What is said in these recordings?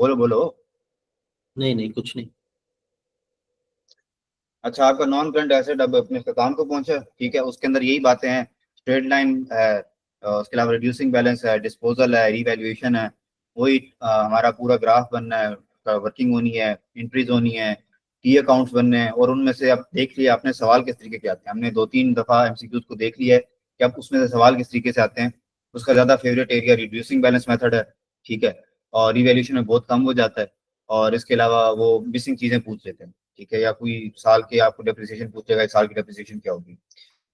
बोलो बोलो। नहीं नहीं, कुछ नहीं। अच्छा, आपका नॉन करंट एसेट अब अपने काम को पहुंचा, ठीक है, उसके अंदर यही बातें हैं। ट्रेड लाइन है, उसके अलावा रिड्यूसिंग बैलेंस है, डिस्पोजल है, रीवैल्यूएशन है। वही हमारा पूरा ग्राफ बनना है, वर्किंग होनी है, एंट्रीज होनी है, टी अकाउंट्स बनने हैं। और उनमें से आप देख लिया आपने सवाल किस तरीके के आते हैं, हमने 2-3 दफा एमसीक्यूज को देख लिया है कि आप उसमें से सवाल किस तरीके से आते हैं। उसका ज्यादा favourite area reducing balance method है, ठीक है, और रिवैल्यूएशन में बहुत कम हो जाता है। और इसके अलावा वो मिसिंग चीजें पूछ लेते हैं, ठीक है, या कोई साल के आपको डेप्रिसिएशन पूछेगा, इस साल की डेप्रिसिएशन क्या होगी।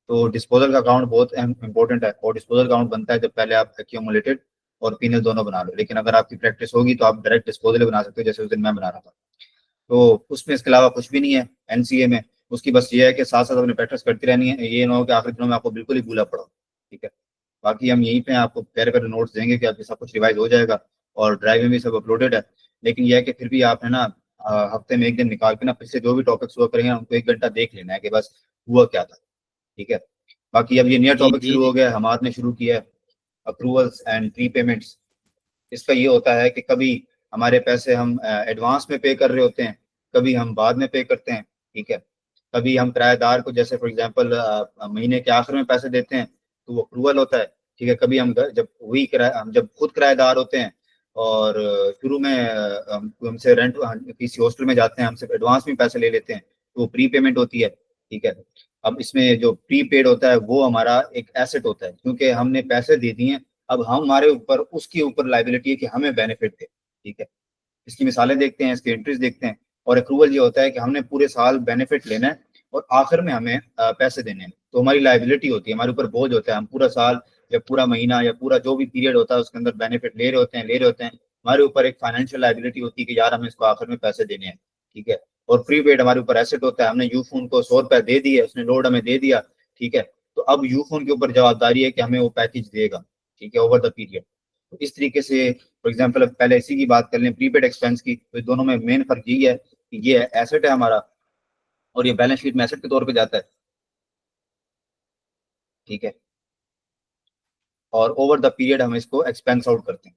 तो डिस्पोजल का अकाउंट बहुत इंपॉर्टेंट है, और डिस्पोजल अकाउंट बनता है जब पहले आप एक्यूमुलेटेड और पीनल दोनों बना लो। लेकिन अगर आपकी प्रैक्टिस होगी तो आप डायरेक्ट डिस्पोजल बना सकते हो, जैसे उस दिन मैं बना रहा था। तो उसमें इसके अलावा कुछ भी नहीं है एनसीए में। उसकी बस ये है कि साथ साथ अपनी प्रैक्टिस करती रहनी है, ये ना हो कि आखिरी दिनों में आपको बिल्कुल ही भूला पड़ो, ठीक है। बाकी हम यहीं पे आपको प्यारे प्यारे नोट्स देंगे कि आपके सब कुछ रिवाइज हो जाएगा, और ड्राइव में भी सब अपलोडेड है। लेकिन यह है कि फिर भी आप है ना, हफ्ते में एक दिन निकाल के ना पिछले जो भी टॉपिक्स हुआ करेंगे उनको 1 घंटा देख लेना है कि बस हुआ क्या था, ठीक है। बाकी अब ये नया जी टॉपिक जी शुरू जी। हो गया है, हमारे ने शुरू किया है, अप्रूवल्स एंड प्री पेमेंट्स। इसका ये होता है कि कभी हमारे पैसे हम एडवांस में पे कर रहे होते हैं, कभी हम बाद में पे करते हैं, ठीक है। कभी हम किराएदार को, जैसे फॉर एग्जांपल महीने के आखिर में पैसे देते हैं, तो वो अप्रूवल होता है, ठीक है। कभी जब वही किराया, हम जब खुद किराएदार होते हैं और शुरू में हमसे रेंट किसी हॉस्टल में जाते हैं, हमसे एडवांस में पैसे ले लेते हैं, तो वो प्री पेमेंट होती है, ठीक है। अब इसमें जो प्री पेड होता है वो हमारा एक एसेट होता है, क्योंकि हमने पैसे दे दिए हैं। अब हमारे ऊपर उसके ऊपर लाइबिलिटी है कि हमें बेनिफिट दे, ठीक है। इसकी मिसालें देखते हैं, इसके एंट्रीज देखते हैं। और अक्रूवल ये होता है कि हमने पूरे साल बेनिफिट लेना है और आखिर में हमें पैसे देने हैं, तो हमारी लाइबिलिटी होती है, हमारे ऊपर बोझ होता है। हम पूरा साल या पूरा महीना या पूरा जो भी पीरियड होता है उसके अंदर बेनिफिट ले रहे होते हैं। हमारे ऊपर एक फाइनेंशियल लाइबिलिटी होती है कि यार हमें इसको आखिर में पैसे देने हैं, ठीक है। और प्रीपेड हमारे ऊपर एसेट होता है, हमने यूफोन को 100 रुपए दे दिए, उसने लोड हमें दे दिया, ठीक है। तो अब यूफोन के ऊपर जवाबदारी है कि हमें वो पैकेज देगा, ठीक है, ओवर द पीरियड। तो इस तरीके से फॉर एग्जाम्पल पहले इसी की बात कर लें, प्रीपेड एक्सपेंस की, तो दोनों में मेन फर्क यही है कि ये एसेट है हमारा, और ये बैलेंस शीट में एसेट के तौर पे जाता है, ठीक है। और ओवर द पीरियड हम इसको एक्सपेंस आउट करते हैं,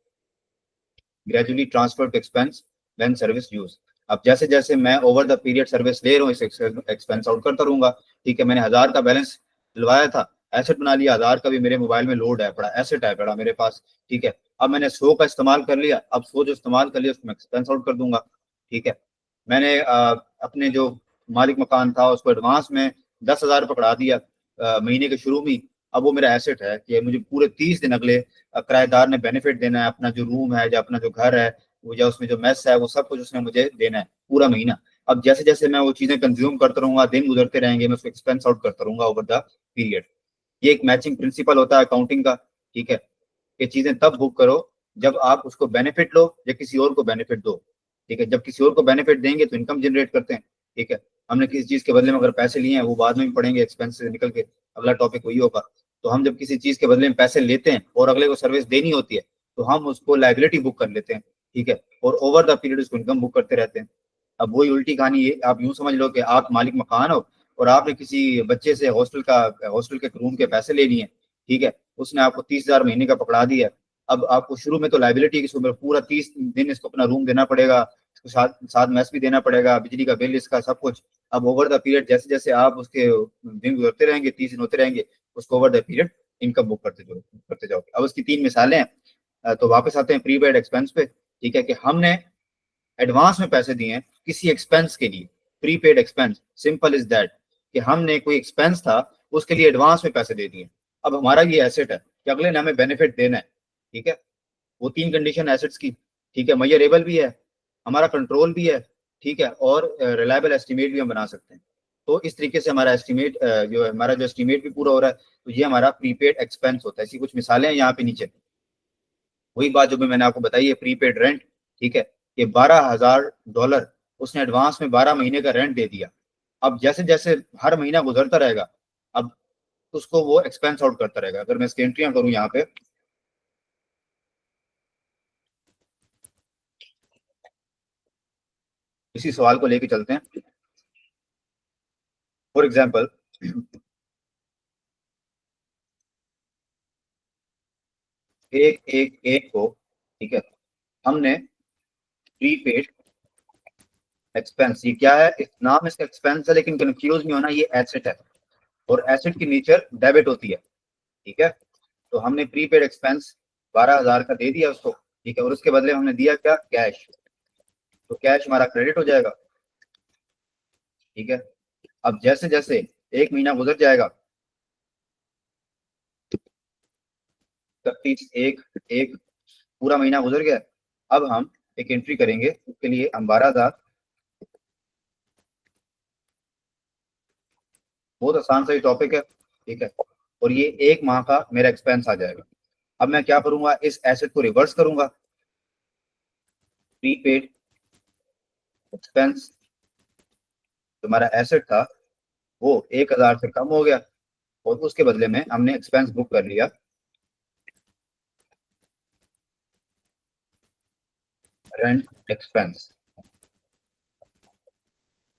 gradually transfer to expense when service use. अब जैसे जैसे मैं ओवर द पीरियड सर्विस ले रहा हूँ, इसे एक्सपेंस आउट करता रहूंगा, ठीक है। मैंने 1000 का बैलेंस दिलवाया था, एसेट बना लिया, 1000 का भी मेरे मोबाइल में लोड है पड़ा, एसेट है पड़ा मेरे पास, ठीक है। अब मैंने 100 का इस्तेमाल कर लिया, अब 100 जो इस्तेमाल कर लिया उसको मैं एक्सपेंस आउट कर दूंगा, ठीक है। मैंने अपने जो मालिक मकान था उसको एडवांस में 10,000 पकड़ा दिया महीने के शुरू में। अब वो मेरा एसेट है कि मुझे पूरे 30 दिन अगले किराएदार ने बेनिफिट देना है, अपना जो रूम है या अपना जो घर है वो, या उसमें जो मेस है, वो सब कुछ उसने मुझे देना है पूरा महीना। अब जैसे जैसे मैं वो चीजें कंज्यूम करता रहूंगा, दिन गुजरते रहेंगे, मैं उसको एक्सपेंस आउट करता रहूंगा ओवर द पीरियड। ये एक मैचिंग प्रिंसिपल होता है अकाउंटिंग का, ठीक है। कि चीजें तब बुक करो जब आप उसको बेनिफिट लो या किसी और को बेनिफिट दो, ठीक है। जब किसी और को बेनिफिट देंगे तो इनकम जनरेट करते हैं, ठीक है। हमने किसी चीज के बदले में अगर पैसे लिए हैं, वो बाद में भी पढ़ेंगे एक्सपेंस से निकल के, अगला टॉपिक वही होगा। तो हम जब किसी चीज के बदले में पैसे लेते हैं और अगले को सर्विस देनी होती है, तो हम उसको लाइबिलिटी बुक कर लेते हैं, ठीक है। और ओवर द पीरियड उसको इनकम बुक करते रहते हैं। अब वही उल्टी कहानी, ये आप यूं समझ लो कि आप मालिक मकान हो और आपने किसी बच्चे से हॉस्टल के रूम के पैसे ले लिए, ठीक है। उसने आपको 30,000 महीने का पकड़ा दिया। अब आपको शुरू में तो लाइबिलिटी की सुबह पूरा 30 दिन इसको अपना रूम देना पड़ेगा, इसको साथ साथ मैस भी देना पड़ेगा, बिजली का बिल, इसका सब कुछ। अब ओवर द पीरियड जैसे जैसे आप उसके दिन गुजरते रहेंगे, 30 दिन होते रहेंगे, उसको over the period income book करते जाओगे। अब उसकी 3 मिसालें हैं। तो वापस आते हैं प्रीपेड एक्सपेंस पे, ठीक है। कि हमने एडवांस में पैसे दिए हैं किसी एक्सपेंस के लिए, prepaid expense, simple is that. कि हमने कोई एक्सपेंस था, उसके लिए एडवांस में पैसे दे दिए। अब हमारा ये एसेट है कि अगले ने हमें बेनिफिट देना है, ठीक है। वो 3 कंडीशन एसेट्स की, ठीक है, मेजरेबल भी है, हमारा कंट्रोल भी है, ठीक है, और रिलायबल एस्टिमेट भी हम बना सकते हैं। तो इस तरीके से हमारा एस्टिमेट, जो हमारा जो एस्टिमेट भी पूरा हो रहा है, तो ये हमारा प्रीपेड एक्सपेंस होता है। ऐसी कुछ मिसालें हैं यहाँ पे नीचे। वही बात जो भी मैंने आपको बताई है, प्रीपेड रेंट, ठीक है। ये $12,000 उसने एडवांस में 12 महीने का रेंट दे दिया। अब जैसे जैसे हर महीना गुजरता रहेगा, अब उसको वो एक्सपेंस आउट करता रहेगा। अगर मैं इसकी एंट्रियां करूं यहाँ पे, इसी सवाल को लेके चलते हैं। फॉर एग्जाम्पल, एक एक एक को, ठीक है, हमने प्रीपेड एक्सपेंस। ये क्या है? इस नाम इसका एक्सपेंस है, लेकिन कंफ्यूज नहीं होना, ये एसेट है और एसेट की नेचर डेबिट होती है। ठीक है, तो हमने प्रीपेड एक्सपेंस 12,000 का दे दिया उसको। ठीक है, और उसके बदले में हमने दिया क्या? कैश। तो कैश हमारा क्रेडिट हो जाएगा। ठीक है, अब जैसे जैसे एक महीना गुजर जाएगा, 31/1/1 पूरा महीना गुजर गया। अब हम एक एंट्री करेंगे, उसके लिए हम 12,000, बहुत आसान सा ये टॉपिक है। ठीक है, और ये एक माह का मेरा एक्सपेंस आ जाएगा। अब मैं क्या करूंगा? इस एसेट को रिवर्स करूंगा। प्रीपेड एक्सपेंस, तुम्हारा एसेट था वो 1,000 से कम हो गया और उसके बदले में हमने एक्सपेंस बुक कर लिया, रेंट एक्सपेंस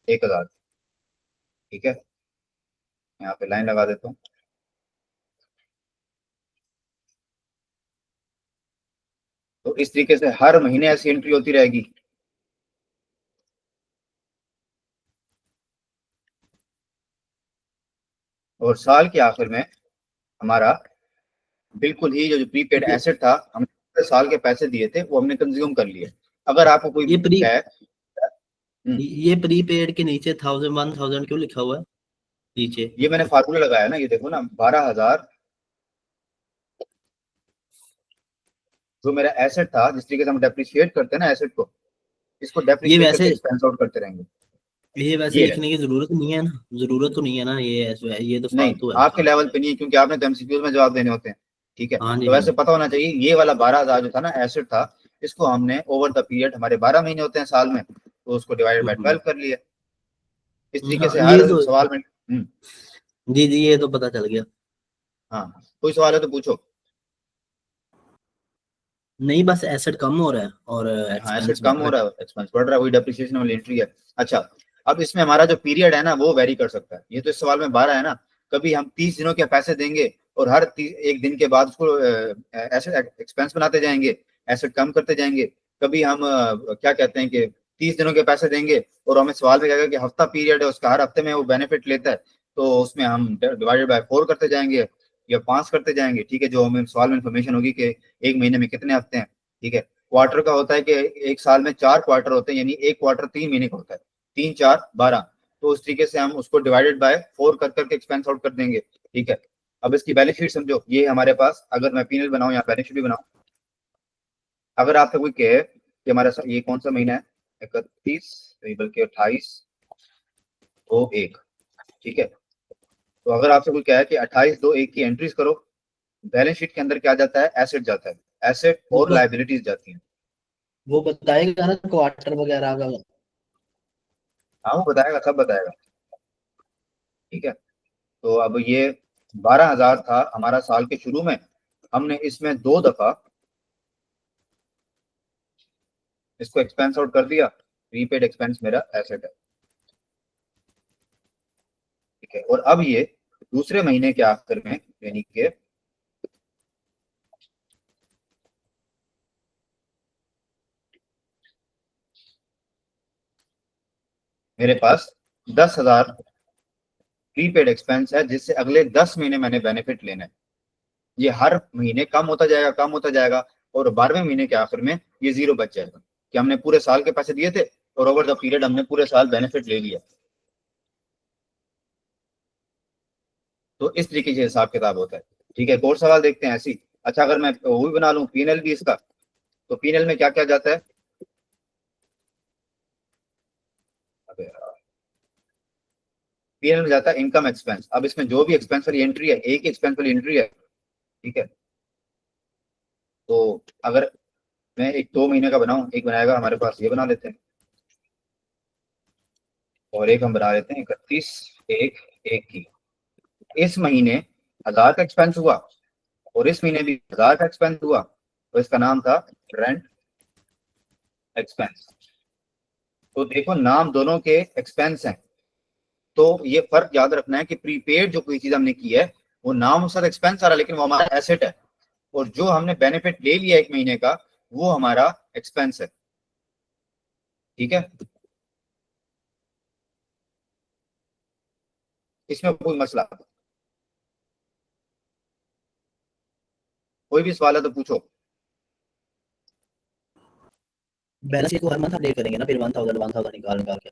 1,000। ठीक है, यहाँ पे लाइन लगा देता हूँ। तो इस तरीके से हर महीने ऐसी एंट्री होती रहेगी। और साल के आखिर में हमारा बिल्कुल ही जो प्रीपेड ये एसेट था, हमने पूरे साल के पैसे दिए थे, वो हमने कंज्यूम कर लिए। अगर आपको कोई ये प्री है, ये प्रीपेड के नीचे 1,000 क्यों लिखा हुआ है नीचे? ये मैंने फार्मूला लगाया ना, ये देखो ना, 12,000 जो मेरा एसेट था, जिस तरीके से हम डेप्रिशिएट करते हैं ना एसेट को, इसको ये डेप्रिशिएट करके वैसे एक्सपेंस आउट करते रहेंगे। ये वैसे ये है, लिखने की जरूरत नहीं है ना, जरूरत तो नहीं है ना, ये ये तो नहीं फालतू है आपके बेकार। लेवल पे नहीं है, क्योंकि आपने तो एमसीक्यूज में जवाब देने होते हैं। ठीक है, हाँ जी, तो हाँ वैसे जी। पता होना चाहिए, ये वाला 12,000 जो था ना एसेट था, इसको हमने ओवर द पीरियड, हमारे 12 महीने होते हैं साल में, तो उसको डिवाइडेड बाय हम्म, 12 कर लिया। इस तरीके हाँ से ये हर तो, सवाल में जी जी, ये तो पता चल गया। हाँ, कोई सवाल है तो पूछो। नहीं, बस एसेट कम हो रहा है और हाँ, एसेट एक्सपेंस बढ़ कम रहा हो है। रहा है, एक्सपेंस बढ़ रहा है, वही डेप्रिसिएशन वाली एंट्री है। अच्छा, अब इसमें हमारा जो पीरियड है ना, वो वेरी कर सकता है। ये तो इस सवाल में 12 है ना, कभी हम 30 दिनों के पैसे देंगे और हर एक दिन के बाद उसको एसेट एक्सपेंस बनाते जाएंगे, एसेट कम करते जाएंगे। कभी हम क्या कहते हैं कि 30 दिनों के पैसे देंगे और हमें सवाल में कहेगा कि हफ्ता पीरियड है उसका, हर हफ्ते में वो बेनिफिट लेता है, तो उसमें हम डिवाइडेड बाय 4 करते जाएंगे या 5 करते जाएंगे। ठीक है, जो हमें सवाल में इन्फॉर्मेशन होगी कि एक महीने में कितने हफ्ते हैं। ठीक है, क्वार्टर का होता है कि एक साल में 4 क्वार्टर होते हैं, यानी एक क्वार्टर 3 महीने का होता है, 3 4 12। तो उस तरीके से हम उसको डिवाइडेड बाय 4 कर करके एक्सपेंस आउट कर देंगे। ठीक है, अब इसकी बैलेंस शीट समझो, ये हमारे पास, अगर मैं पीएनएल बनाऊं या बैलेंस शीट भी बनाऊं, अगर आपसे कोई कहे कि हमारा ये कौन सा महीना है, 31 नहीं बल्कि 28/2/1। ठीक है, तो अगर आपसे कोई कहे कि 28/2/1 की एंट्रीज करो, बैलेंस शीट के अंदर क्या जाता है? एसेट जाता है, एसेट वो और बस लाइबिलिटीज जाती हैं। वो बताएगा ना क्वार्टर वगैरह का। हाँ, वो बताएगा, सब बताएगा। ठीक है, तो अब ये 12,000 था हमारा साल के शुरू में, हमने इसमें 2 दफा इसको एक्सपेंस आउट कर दिया। प्रीपेड एक्सपेंस मेरा एसेट है। ठीक है, और अब ये दूसरे महीने के आखिर में, यानी कि मेरे पास 10,000 प्रीपेड एक्सपेंस है, जिससे अगले 10 महीने मैंने बेनिफिट लेना है। ये हर महीने कम होता जाएगा, कम होता जाएगा, और 12वें महीने के आखिर में ये जीरो बच जाएगा कि हमने पूरे साल के पैसे दिए थे और ओवर द पीरियड हमने पूरे साल बेनिफिट ले लिया। तो इस तरीके से हिसाब किताब होता है। ठीक है, एक और सवाल देखते हैं ऐसी। अच्छा, अगर मैं वो भी बना लूं पीएनएल भी इसका, तो पीएनएल में क्या क्या जाता है? पीएनएल में जाता है इनकम एक्सपेंस। अब इसमें जो भी एक्सपेंस वाली एंट्री है, एक ही एक्सपेंस वाली एंट्री है। ठीक है, तो अगर मैं एक 2 महीने का बनाऊं, एक बनाएगा हमारे पास, ये बना लेते हैं, और एक हम बना लेते हैं 31/1/1 की। इस महीने 1,000 का एक्सपेंस हुआ और इस महीने भी 1,000 का एक्सपेंस हुआ, तो इसका नाम था रेंट एक्सपेंस। तो देखो, नाम दोनों के एक्सपेंस हैं, तो ये फर्क याद रखना है कि प्रीपेड जो कोई चीज हमने की है, वो नाम उसका एक्सपेंस आ रहा है, लेकिन वो हमारा एसेट है। और जो हमने बेनिफिट ले लिया एक महीने का, वो हमारा एक्सपेंस है। ठीक है, इसमें कोई मसला, कोई भी सवाल है तो पूछो। बैलेंस शीट को हर मंथ अपडेट करेंगे ना, फिर 1000 निकाल निकाल के।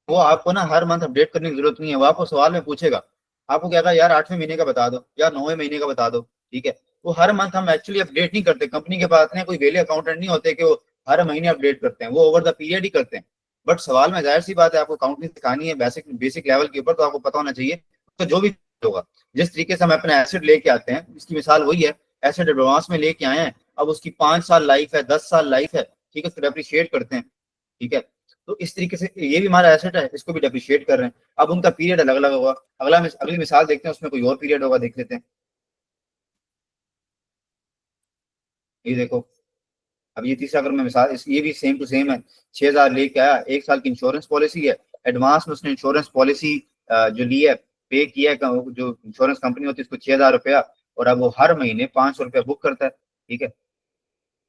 वो आपको ना हर मंथ अपडेट करने की जरूरत नहीं है, वो आपको सवाल में पूछेगा, आपको कहेगा यार 8वें महीने का बता दो या 9वें महीने का बता दो। ठीक है, वो हर मंथ हम एक्चुअली अपडेट नहीं करते, कंपनी के पास में कोई वेले अकाउंटेंट नहीं होते कि वो हर महीने अपडेट करते हैं, वो ओवर द पीरियड ही करते हैं। बट सवाल में जाहिर सी बात है, आपको अकाउंटिंग सिखानी है बेसिक बेसिक लेवल के ऊपर, तो आपको पता होना चाहिए। तो जो भी होगा, जिस तरीके से हम अपने एसेट लेके आते हैं, इसकी मिसाल वही है, एसेट एडवांस में लेके आए हैं, अब उसकी 5 साल लाइफ है, 10 साल लाइफ है, ठीक है, उसको डेप्रिशिएट करते हैं। ठीक है, तो इस तरीके से ये भी हमारा एसेट है, इसको भी डेप्रिशिएट कर रहे हैं। अब उनका पीरियड अलग अलग होगा, अगली मिसाल देखते हैं, उसमें कोई और पीरियड होगा, देख लेते हैं। ये देखो, अब ये तीसरा अगर मैं मिसाल ये भी सेम टू सेम है, 6,000 लेके आया, 1 साल की इंश्योरेंस पॉलिसी है, एडवांस में उसने इंश्योरेंस पॉलिसी जो ली है, पे किया है, जो इंश्योरेंस कंपनी होती है उसको 6,000 रुपया, और अब वो हर महीने 500 रुपया बुक करता है। ठीक है,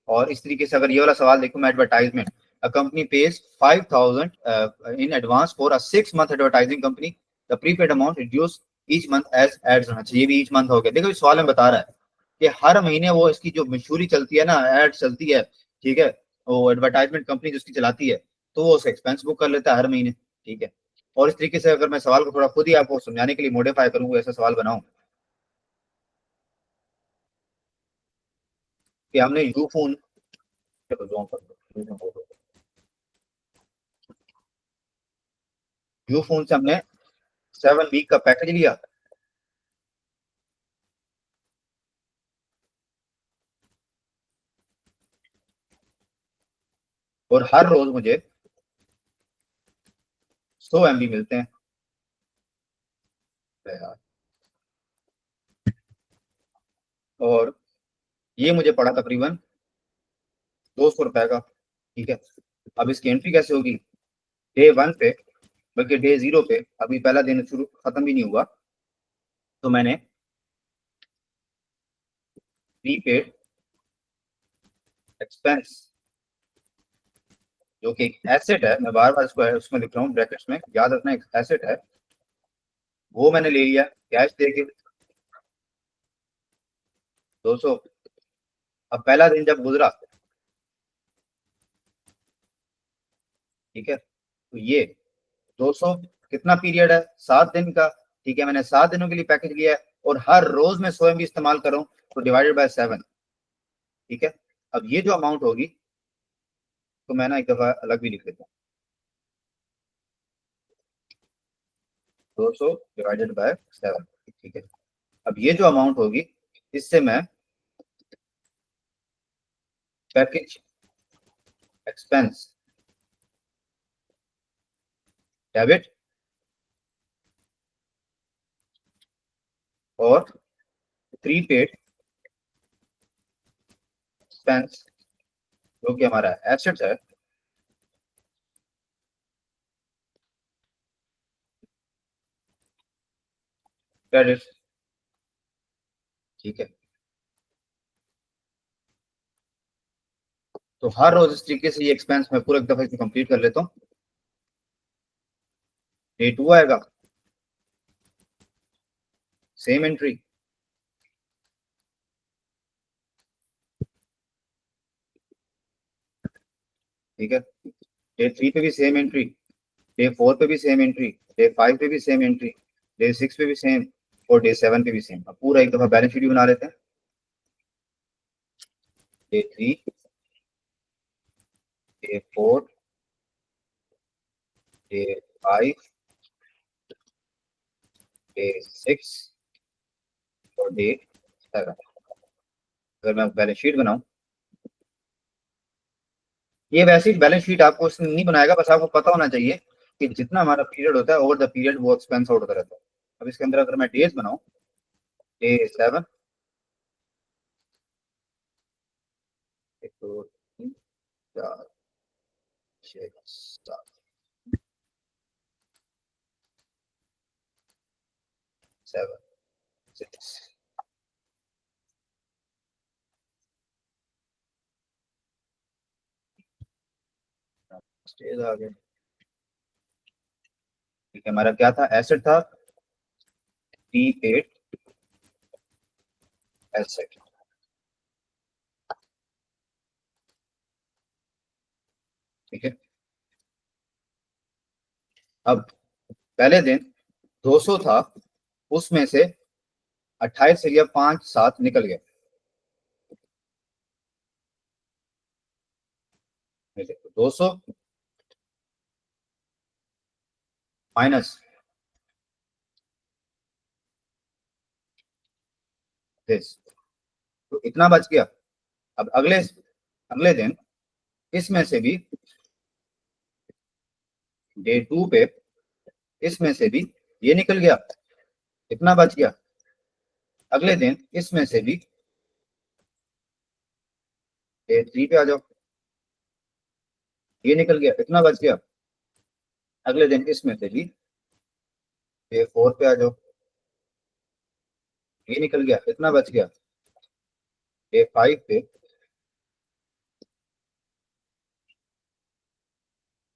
और इस तरीके से अगर ये वाला सवाल देखो मैं, advertisement, a company page 5,000 in advance for a 6 month advertising company, the prepaid amount reduce each month as ads होना चाहिए, ये भी ईच मंथ हो गया। देखो इस सवाल में बता रहा है कि हर महीने वो इसकी जो मशहूरी चलती है ना, एड चलती है, ठीक है, वो एडवर्टाइजमेंट कंपनी जिसकी चलाती है, तो वो उसे एक्सपेंस बुक कर लेता है हर महीने। ठीक है, और इस तरीके से अगर मैं सवाल को थोड़ा खुद ही आपको समझाने के लिए मॉडिफाई करूंगा, ऐसा सवाल बनाऊं कि हमने यू फोन, यू फोन से हमने 7 वीक का पैकेज लिया, और हर रोज मुझे 100 MB मिलते हैं। और ये मुझे पड़ा तकरीबन 200 रुपए का। ठीक है, अब इसकी एंट्री कैसे होगी, डे 1 पे, बल्कि डे 0 पे, अभी पहला दिन शुरू खत्म भी नहीं हुआ, तो मैंने प्रीपेड एक्सपेंस, जो कि एक एसेट है, मैं बार बार इसको उसमें लिख रहा हूँ ब्रैकेट्स में, याद रखना एक एसेट है, वो मैंने ले लिया कैश दे के 200। अब पहला दिन जब गुजरा, ठीक है, तो ये 200 कितना पीरियड है, 7 दिन का। ठीक है, मैंने 7 दिनों के लिए पैकेज लिया है, और हर रोज मैं 100 MB इस्तेमाल कर रहा हूँ, तो डिवाइडेड बाय 7। ठीक है, अब ये जो अमाउंट होगी, तो मैं ना एक दफा अलग भी लिख लेता हूँ, 200 डिवाइडेड बाय 7। ठीक है, अब ये जो अमाउंट होगी, इससे मैं पैकेज एक्सपेंस डेबिट और प्रीपेड एक्सपेंस, जो कि हमारा एसेट है, क्रेडिट। ठीक है, तो हर रोज इस तरीके से ये एक्सपेंस मैं पूरा एक दफा इसको कंप्लीट कर लेता हूँ। डे 2 आएगा, सेम एंट्री। ठीक है, डे 3 पे भी सेम एंट्री, डे 4 पे भी सेम एंट्री, डे 5 पे भी सेम एंट्री, डे 6 पे भी सेम, और डे 7 पे भी सेम। अब पूरा एक दफा बैलेंस शीट भी बना लेते हैं। डे 3, डे 4, डे 5, डे 6 और डे 7। अगर मैं बैलेंस शीट बनाऊं, ये वैसे ही बैलेंस शीट आपको इसमें नहीं बनाएगा, बस आपको पता होना चाहिए कि जितना हमारा पीरियड होता है, ओवर द पीरियड वो एक्सपेंस आउट होता रहता है। अब इसके अंदर अगर मैं डेज बनाऊं, डे 7, 1, 2, 3, 4, 6, 7, 6, 9, स्टेज आ गए। ठीक है, हमारा क्या था, एसेट था प्रीपेड एसेट। ठीक है, अब पहले दिन 200 था, उसमें से 28 से या 5-7 निकल गया। 200 माइनस दिस, तो इतना बच गया। अब अगले अगले दिन इसमें से भी डे 2 पे इसमें से भी ये निकल गया, इतना बच गया। अगले दिन इसमें से भी डे 3 पे आ जाओ, ये निकल गया, इतना बच गया। अगले दिन इसमें से भी डे 4 पे आ जाओ, ये निकल गया, इतना बच गया। डे 5 पे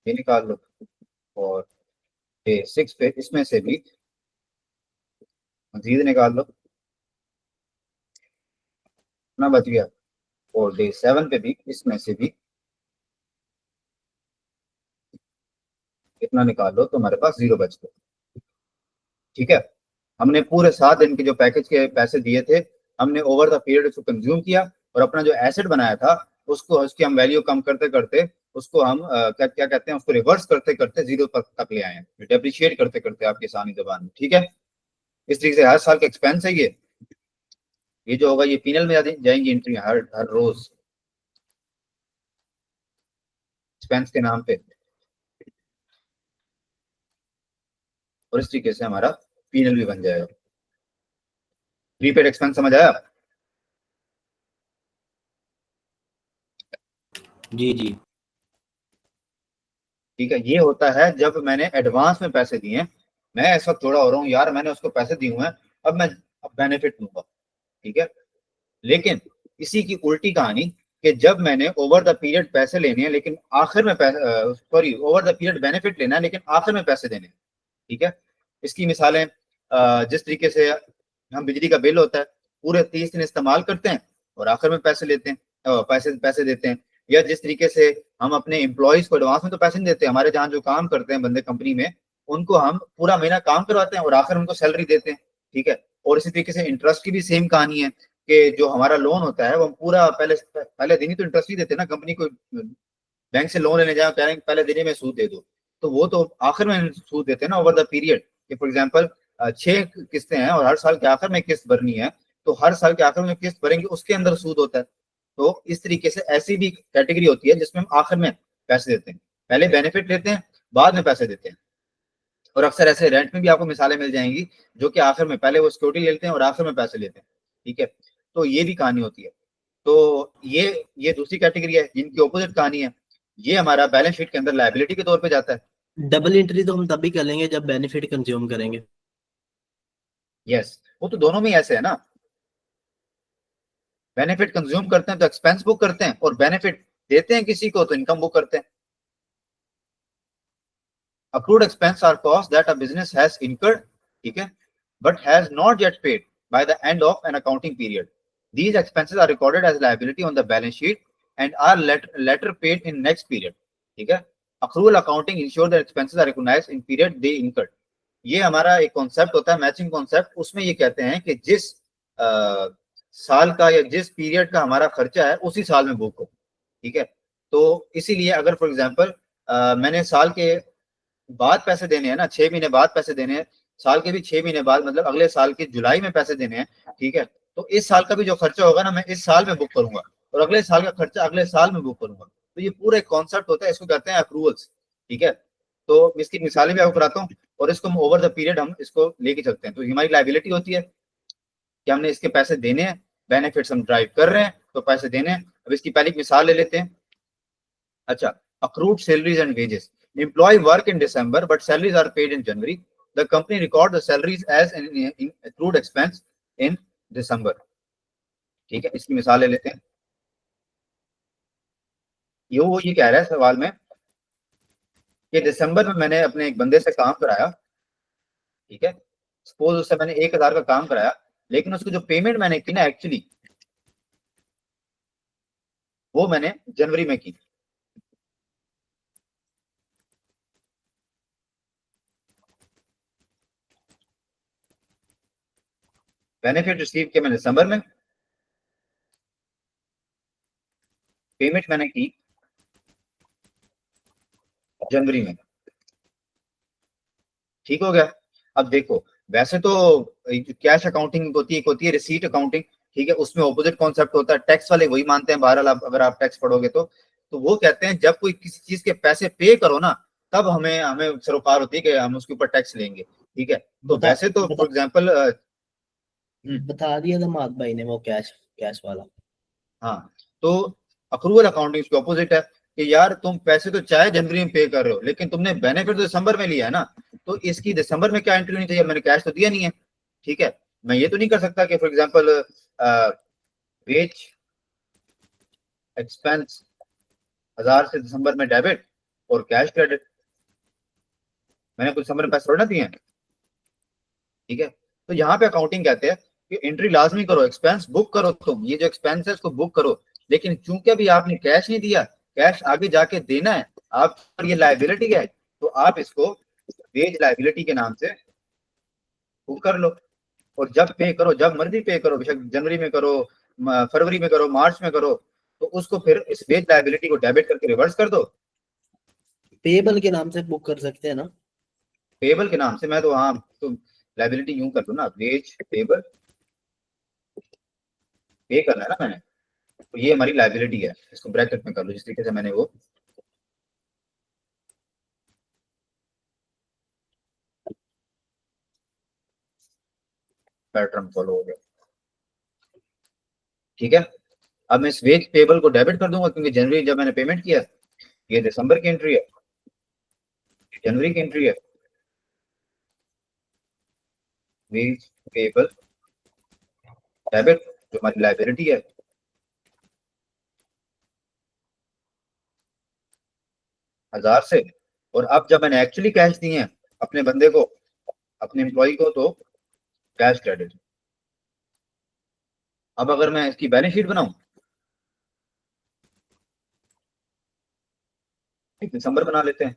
ये निकाल लो, और डे 6 पे इसमें से भी मजीद निकाल लो, इतना बच गया। और डे 7 पे भी इसमें से भी इतना निकाल लो, तो हमारे पास 0 बच गया। ठीक है, हमने पूरे 7 दिन के जो पैकेज के पैसे दिए थे, हमने ओवर द पीरियड उसको कंज्यूम किया, और अपना जो एसेट बनाया था उसको, उसकी हम वैल्यू कम करते करते उसको हम क्या क्या कहते हैं, उसको रिवर्स करते करते 0 तक ले आए हैं, डेप्रिशिएट करते करते आपकी आसानी जबान में। ठीक है, इस तरीके से हर साल का एक्सपेंस है ये जो होगा ये पीनल में जाएंगी एंट्री हर हर रोज एक्सपेंस के नाम पे, और इस तरीके से हमारा पीनल भी बन जाएगा। प्रीपेड एक्सपेंस समझ आया? जी जी। ठीक है, ये होता है जब मैंने एडवांस में पैसे दिए हैं, मैं इस वक्त थोड़ा हो रहा हूँ यार, मैंने उसको पैसे दिए हुए हैं, अब बेनिफिट लूंगा। ठीक है, लेकिन इसी की उल्टी कहानी कि जब मैंने ओवर द पीरियड पैसे लेने हैं लेकिन आखिर में पैसे, sorry, over the period benefit लेना है लेकिन आखिर में पैसे देने हैं। ठीक है, इसकी मिसालें जिस तरीके से हम बिजली का बिल होता है, पूरे 30 दिन इस्तेमाल करते हैं और आखिर में पैसे लेते हैं, पैसे पैसे देते हैं। या जिस तरीके से हम अपने एम्प्लॉयज को एडवांस में तो पैसे नहीं देते, हमारे जहाँ जो काम करते हैं बंदे कंपनी में, उनको हम पूरा महीना काम करवाते हैं और आखिर में उनको सैलरी देते हैं। ठीक है, और इसी तरीके से इंटरेस्ट की भी सेम कहानी है कि जो हमारा लोन होता है वो हम पूरा पहले पहले दिन ही तो इंटरेस्ट ही देते हैं ना, कंपनी को बैंक से लोन लेने जाए कह रहे हैं पहले दिन में सूद दे दो, तो वो तो आखिर में सूद देते हैं ना over the period. For example 6 किस्तें हैं और हर साल के आखिर में किस्त भरनी है, तो हर साल के आखिर में किस्त भरेंगे उसके अंदर सूद होता है। तो इस तरीके से ऐसी भी कैटेगरी होती है जिसमें हम आखिर में पैसे देते हैं, पहले बेनिफिट लेते हैं बाद में पैसे देते हैं। और अक्सर ऐसे रेंट में भी आपको मिसालें मिल जाएंगी जो कि आखिर में पहले वो सिक्योरिटी लेते हैं और आखिर में पैसे लेते हैं। ठीक है, तो ये भी कहानी होती है। तो ये दूसरी कैटेगरी है जिनकी ऑपोजिट कहानी है, ये हमारा बैलेंस शीट के अंदर लायबिलिटी के तौर पे जाता है। डबल एंट्री तो हम तभी कर लेंगे जब बेनिफिट कंज्यूम करेंगे। यस, वो तो दोनों में ही ऐसे है ना, बेनिफिट कंज्यूम करते हैं तो एक्सपेंस बुक करते हैं, और बेनिफिट देते हैं किसी को तो इनकम बुक करते हैं। accrued expense are costs that a business has incurred, ठीक है, but has not yet paid by the end of an accounting period. These expenses are recorded as liability on the balance sheet and are later paid in next period. ठीक है, accrual accounting ensure that expenses are recognized in period they incurred. ये हमारा एक concept होता है matching concept, उसमें ये कहते हैं कि जिस साल का या जिस पीरियड का हमारा खर्चा है उसी साल में बुक हो। ठीक है, तो इसीलिए अगर फॉर एग्जांपल मैंने साल के बाद पैसे देने हैं ना, 6 महीने बाद पैसे देने हैं, साल के भी 6 महीने बाद, मतलब अगले साल की जुलाई में पैसे देने हैं। ठीक है, तो इस साल का भी जो खर्चा होगा ना मैं इस साल में बुक करूंगा, और अगले साल का खर्चा अगले साल में बुक करूंगा। तो ये पूरा एक कॉन्सेप्ट होता है, इसको कहते हैं अप्रूवल्स। ठीक है, तो इसकी मिसालें भी आपको कराता हूँ, और इसको हम ओवर द पीरियड हम इसको लेके चलते हैं। तो हमारी लाइबिलिटी होती है कि हमने इसके पैसे देने हैं, बेनिफिट्स हम ड्राइव कर रहे हैं तो पैसे देने हैं। अब इसकी पहली मिसाल ले लेते हैं। अच्छा, accrued salaries and wages. Employee work in December, but salaries are paid in January. The company record the salaries as an accrued expense in December. ठीक है, इसकी मिसाल ले लेते हैं। ये कह रहा है सवाल में कि दिसंबर में मैंने अपने एक बंदे से काम कराया, ठीक है, सपोज उससे मैंने 1000 का काम कराया, लेकिन उसको जो पेमेंट मैंने की ना एक्चुअली, वो मैंने जनवरी में की। बेनिफिट रिसीव किया मैंने दिसंबर में, पेमेंट मैंने की जनवरी में। ठीक हो गया। अब देखो, वैसे तो कैश अकाउंटिंग होती है, एक होती है रिसीट अकाउंटिंग, ठीक है, उसमें ऑपोजिट कॉन्सेप्ट होता है, टैक्स वाले वही मानते हैं बहरहाल, अगर आप टैक्स पढ़ोगे तो वो कहते हैं जब कोई किसी चीज के पैसे पे करो ना, तब हमें हमें सरोकार होती है कि हम उसके ऊपर टैक्स लेंगे, ठीक है। तो बता वैसे तो बता फॉर एग्जाम्पल, बता दिया था मात भाई ने वो कैश कैश वाला। हाँ, तो अक्रूवल अकाउंटिंग इसके ऑपोजिट है कि यार तुम पैसे तो चाहे जनवरी में पे कर रहे हो, लेकिन तुमने बेनिफिट तो दिसंबर में लिया है ना, तो इसकी दिसंबर में क्या एंट्री होनी चाहिए, मैंने कैश तो दिया नहीं है, ठीक है। मैं ये तो नहीं कर सकता कि फॉर एग्जाम्पल वेज एक्सपेंस 1000 से दिसंबर में डेबिट और कैश क्रेडिट, मैंने कुछ दिसंबर में पैसे थोड़ा ना दिए हैं, ठीक है। तो यहाँ पे अकाउंटिंग कहते हैं कि एंट्री लाजमी करो, एक्सपेंस बुक करो, तुम ये जो एक्सपेंस है उसको बुक करो, लेकिन चूंकि अभी आपने कैश नहीं दिया, कैश आगे जाके देना है आप, ये लाइबिलिटी है, तो आप इसको वेज लाइबिलिटी के नाम से बुक कर लो, और जब पे करो, जब मर्जी पे करो, बेशक जनवरी में करो, फरवरी में करो, मार्च में करो, तो उसको फिर इस वेज लाइबिलिटी को डेबिट करके रिवर्स कर दो। पेबल के नाम से बुक कर सकते हैं ना। पेबल के नाम से, मैं तो हाँ, तो लाइबिलिटी यूं कर दो ना, वेज पेबल, पे करना है ना मैंने, तो ये हमारी लाइबिलिटी है, इसको ब्रैकेट में कर लो जिस तरीके से मैंने वो पैटर्न फॉलो हो गया, ठीक है। अब मैं इस वेज पेबल को डेबिट कर दूंगा, क्योंकि जनवरी जब मैंने पेमेंट किया, ये दिसंबर की एंट्री है, जनवरी की एंट्री है, वेज पेबल डेबिट, जो हमारी लाइबिलिटी है 1000 से। और अब जब मैंने एक्चुअली कैश दिए हैं अपने बंदे को, अपने एम्प्लॉय को, तो कैश क्रेडिट। अब अगर मैं इसकी बैलेंस शीट बनाऊं, एक दिसंबर बना लेते हैं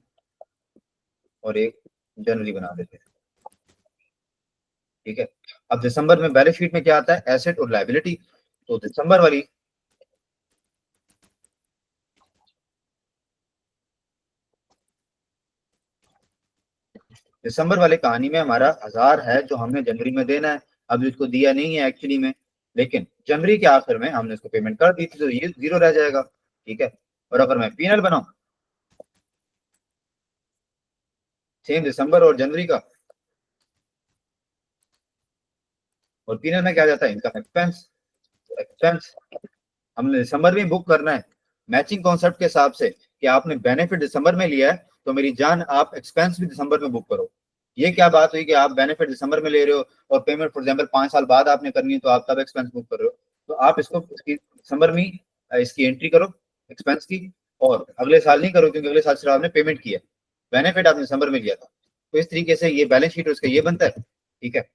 और एक जनवरी बना लेते हैं, ठीक है। अब दिसंबर में बैलेंस शीट में क्या आता है, एसेट और लाइबिलिटी, तो दिसंबर वाली दिसंबर वाले कहानी में हमारा 1000 है जो हमने जनवरी में देना है, अभी उसको दिया नहीं है एक्चुअली में, लेकिन जनवरी के आखिर में हमने उसको पेमेंट कर दी थी, तो ये 0 रह जाएगा, ठीक है। और अगर मैं पीएनएल बनाऊं, सेम दिसंबर और जनवरी का, और पीएनएल में क्या जाता है, इनकम एक्सपेंस, एक्सपेंस हमने दिसंबर में बुक करना है, मैचिंग कॉन्सेप्ट के हिसाब से कि आपने बेनिफिट दिसंबर में लिया है, तो मेरी जान आप एक्सपेंस भी दिसंबर में बुक करो। ये क्या बात हुई कि आप बेनिफिट दिसंबर में ले रहे हो और पेमेंट फॉर एग्जाम्पल 5 साल बाद आपने करनी है, तो आप तब एक्सपेंस बुक कर रहे हो, तो आप इसको इसकी दिसंबर में इसकी एंट्री करो एक्सपेंस की, और अगले साल नहीं करो, क्योंकि अगले साल सिर्फ आपने पेमेंट किया, बेनिफिट आपने दिसंबर में लिया था। तो इस तरीके से ये बैलेंस शीट उसका ये बनता है, ठीक है।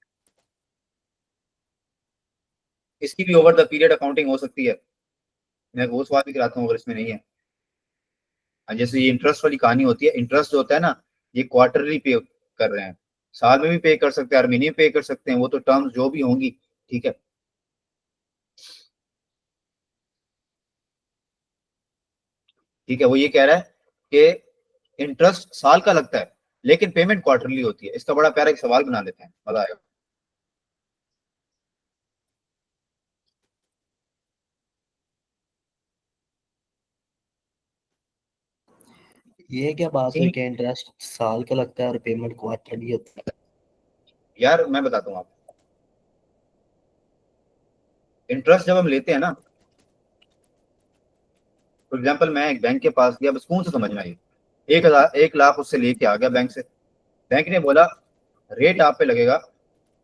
इसकी भी ओवर द पीरियड अकाउंटिंग हो सकती है, मैं वो सवाल भी कराता हूँ अगर इसमें नहीं है। जैसे ये इंटरेस्ट वाली कहानी होती है, इंटरेस्ट जो होता है ना, ये क्वार्टरली पे कर रहे हैं, साल में भी पे कर सकते हैं, हर महीने पे कर सकते हैं, वो तो टर्म्स जो भी होंगी, ठीक है। ठीक है, वो ये कह रहा है कि इंटरेस्ट साल का लगता है लेकिन पेमेंट क्वार्टरली होती है। इसका बड़ा प्यारा एक सवाल बना लेते हैं, मजा आएगा। ये क्या बात हुई See, कि इंटरेस्ट साल का लगता है और पेमेंट क्वार्टरली होता है। यार मैं बताता हूँ आपको, इंटरेस्ट जब हम लेते हैं ना, फॉर एग्जाम्पल मैं एक बैंक के पास गया, बस कौन सा समझ में आई, 1 लाख उससे लेके आ गया बैंक से, बैंक ने बोला रेट आप पे लगेगा